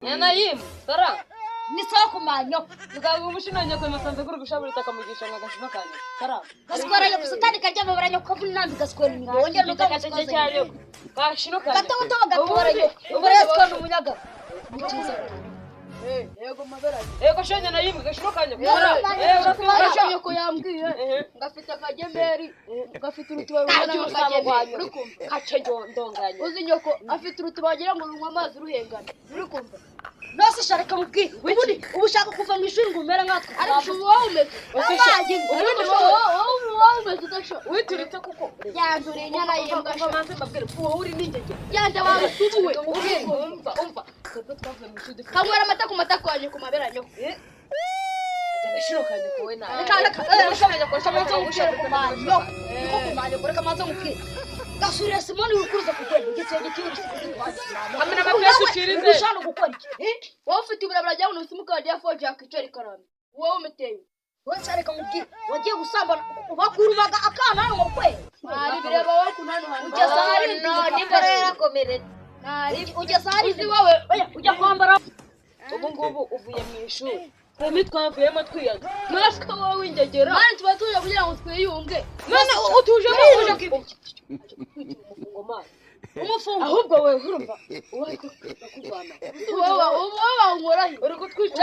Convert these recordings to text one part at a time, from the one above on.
Yanayim, Sara. Ni sawa kumanyo. Tukagumushinga nyako masanze kuri gushabura takamugisha ngagashino kanya. Sara. Gaskora yo kusatani kajya babaranya ko funandi gaskora ni wongera no gacace cyayo. Kashino kanya. Gato gapora yo. Ubresko n'umunyaga. Yego mabera. Yego shanya na yimwe gashino kanya. Yego ko yambwiye. Ngafite akajemberi, ngafite urutuba rubona akajemberi. Uri kumva? Kacejo ndonganya. Uzi nyoko afite urutuba wagira ngo runywa amazi ruhengana. Uri kumva? Nose shareka mubwi. Ubushaka kuva mu ishuri ngumera nkatwe. Ariko wowe umeze. Amazi. Wowe umeze udasho. Witurite kuko. Yandure inyana yembwa. Kamanze babwire ko uri n'ingege. Yanda wamusubuwe. Umva. Twebwe twavuye mu ishuri. Kamwera amata ku matako wanjye ku mabera nyoko. Agashiro kanje kowe na. Ushaka ko shamanze gushaka kumanyo. Niko kumanyo kureka manze mubwi. Gasuriya Simoni urukuruza kugenda igitenge cy'urukuruza kwaje. Hamwe n'amapesi ukirize. Ushaka gukora iki? Wowe ufite uburabura jya uno simukadi ya 4G yakicari karame. Wowe umeteye. Wowe cyareka mubwi. Wagiye gusambana bakurumaga akana hano mu kwe. Ari bireba wowe kunano hano. Ugeza hari n'imbere yarakomeretse. Ugeza hari uzi wowe ujya kwambara. Ubu ngubu uvuye mu ishuri. Twemi twavuyemo twiyaga. Mwashika wowe w'ingegera. Mani tuba tuje kugira ngo twiyunge. None utuje uje kwibuka. Umufungo. Ahubwo wewe urumva. Wowe kuvana. Wowe unkorahe. Uri kutwica.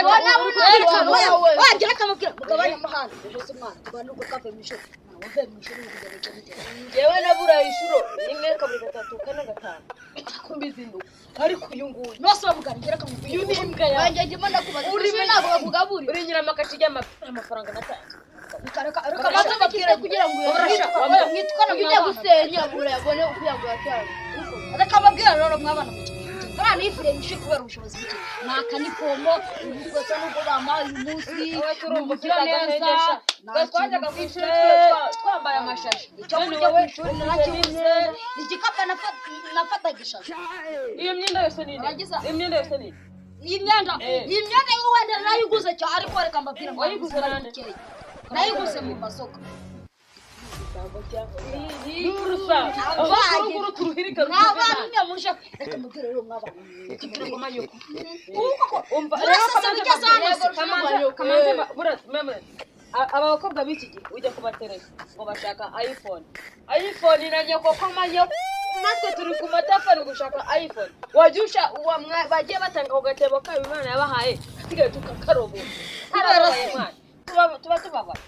Wagira akamubwira mugabanya amahanga. Ujose umwana tubana uko kave mu ishuri. Wave mu ishuri kugeza mu Jewe nabura ishuro rimwe kabiri gatatu kane gatanu. Kumbizindu. Ariko uyu nguyu. Nose bamuganira akamubwira. Uyu ni imbwa yawe. Wanjye ndimo ndakubaza. Uri ntabwo bakugaburi. Uri nyira makati y'amafaranga natanze. Reka maze bakire kugira ngo mwitwana bijya gusenya burayabone kugira ngo yatane. Reka babwira rero mwabana mu kigo. Bara nifire mishe kubera ubushobozi bw'iki. Naka ni pomo, ubwo nuko bamaye umunsi. Turumvira neza. Twajyaga kwishura twambaye amashashi. Icyo kurya kwishura narakibuze. Igikapa nafata gishashi. Iyo myenda yose ni Iyo myenda yose ni iyi myenda yo wenda nayiguze cyo ariko reka mbabwira ngo wayiguze nande nayiguze mu masoko. Nurusa abakuru turuhirika n'abana nyamusha reka mbabwira rero mwabana ikirego manyoko umva rero kamanze burat meme aba bakobwa b'iki gihe ujya kubateresa ngo bashaka iPhone na nyoko ko manyoko natwe turi ku matafari gushaka iPhone wajusha bagiye batanga ku gatebo ka Imana yabahaye tigaye tukakarobo tuba tubabara